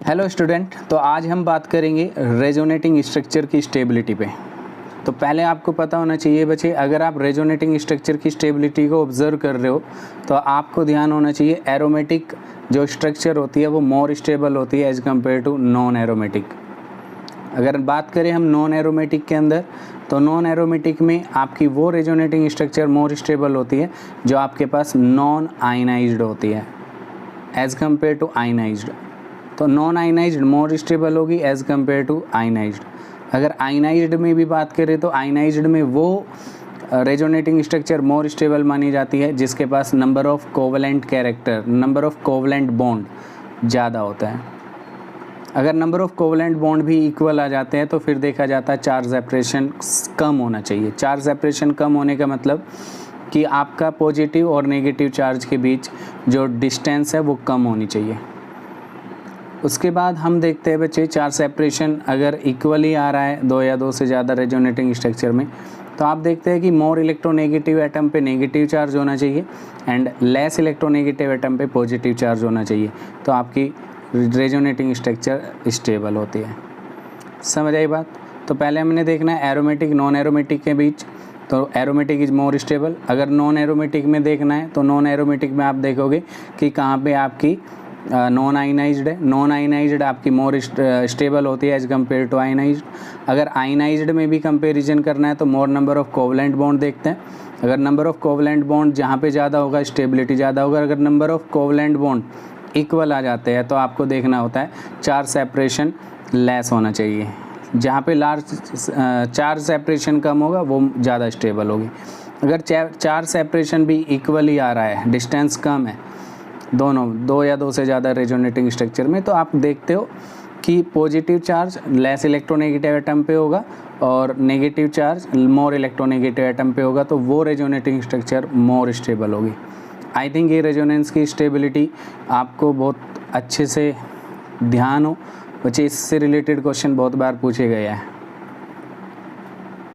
Hello student, तो आज हम बात करेंगे रेजोनेटिंग स्ट्रक्चर की स्टेबिलिटी पे। तो पहले आपको पता होना चाहिए बच्चे, अगर आप रेजोनेटिंग स्ट्रक्चर की स्टेबिलिटी को ऑब्जर्व कर रहे हो तो आपको ध्यान होना चाहिए एरोमेटिक जो स्ट्रक्चर होती है वो मोर स्टेबल होती है as compare to non aromatic. अगर बात करें हम नॉन एरोमेटिक के अंदर, तो नॉन एरोमेटिक में आपकी वो रेजोनेटिंग स्ट्रक्चर मोर स्टेबल होती है जो आपके पास नॉन आयनाइज्ड होती है एज़ कम्पेयर टू आयनाइज्ड। तो नॉन आयनाइज्ड मोर स्टेबल होगी एज़ कम्पेयर टू आयनाइज्ड। अगर आयनाइज्ड में भी बात करें तो आयनाइज्ड में वो रेजोनेटिंग स्ट्रक्चर मोर स्टेबल मानी जाती है जिसके पास number of covalent character, number of covalent bond ज़्यादा होता है। अगर नंबर ऑफ कोवलेंट बॉन्ड भी इक्वल आ जाते हैं तो फिर देखा जाता है चार्ज सेपरेशन कम होना चाहिए। चार्ज सेपरेशन कम होने का मतलब कि आपका पॉजिटिव और नेगेटिव चार्ज के बीच जो डिस्टेंस है वो कम होनी चाहिए। उसके बाद हम देखते हैं बच्चे, चार्ज सेपरेशन अगर इक्वली आ रहा है दो या दो से ज़्यादा रेजोनेटिंग स्ट्रक्चर में, तो आप देखते हैं कि मोर इलेक्ट्रोनेगेटिव एटम पे नेगेटिव चार्ज होना चाहिए एंड लेस इलेक्ट्रोनेगेटिव एटम पे पॉजिटिव चार्ज होना चाहिए, तो आपकी रेजोनेटिंग स्ट्रक्चर स्टेबल होती है। समझ आई बात? तो पहले हमने देखना है एरोमेटिक नॉन एरोमेटिक के बीच, तो एरोमेटिक इज मोर स्टेबल। अगर नॉन एरोमेटिक में देखना है तो नॉन एरोमेटिक में आप देखोगे कि कहाँ पे आपकी नॉन आयनाइज्ड है। नॉन आयनाइज्ड आपकी मोर स्टेबल होती है एज कम्पेयर टू आयनाइज्ड। अगर आयनाइज्ड में भी कंपैरिजन करना है तो मोर नंबर ऑफ कोवलेंट बॉन्ड देखते हैं। अगर नंबर ऑफ कोवलेंट बॉन्ड जहाँ पे ज़्यादा होगा स्टेबिलिटी ज़्यादा होगा। अगर number of covalent bond equal आ जाते हैं तो आपको देखना होता है चार्ज सेपरेशन लेस होना चाहिए। जहाँ पे चार्ज सेपरेशन कम होगा वो ज़्यादा स्टेबल होगी। अगर चार्ज सेपरेशन भी इक्वली आ रहा है, डिस्टेंस कम है दोनों, दो या दो से ज़्यादा रेजोनेटिंग स्ट्रक्चर में, तो आप देखते हो कि positive charge less electronegative atom पे होगा और negative charge more electronegative atom पे होगा, तो वो रेजोनेटिंग स्ट्रक्चर मोर स्टेबल होगी। आई थिंक ये रेजोनेंस की स्टेबिलिटी आपको बहुत अच्छे से ध्यान हो बच्चे, इससे रिलेटेड क्वेश्चन बहुत बार पूछे गए हैं।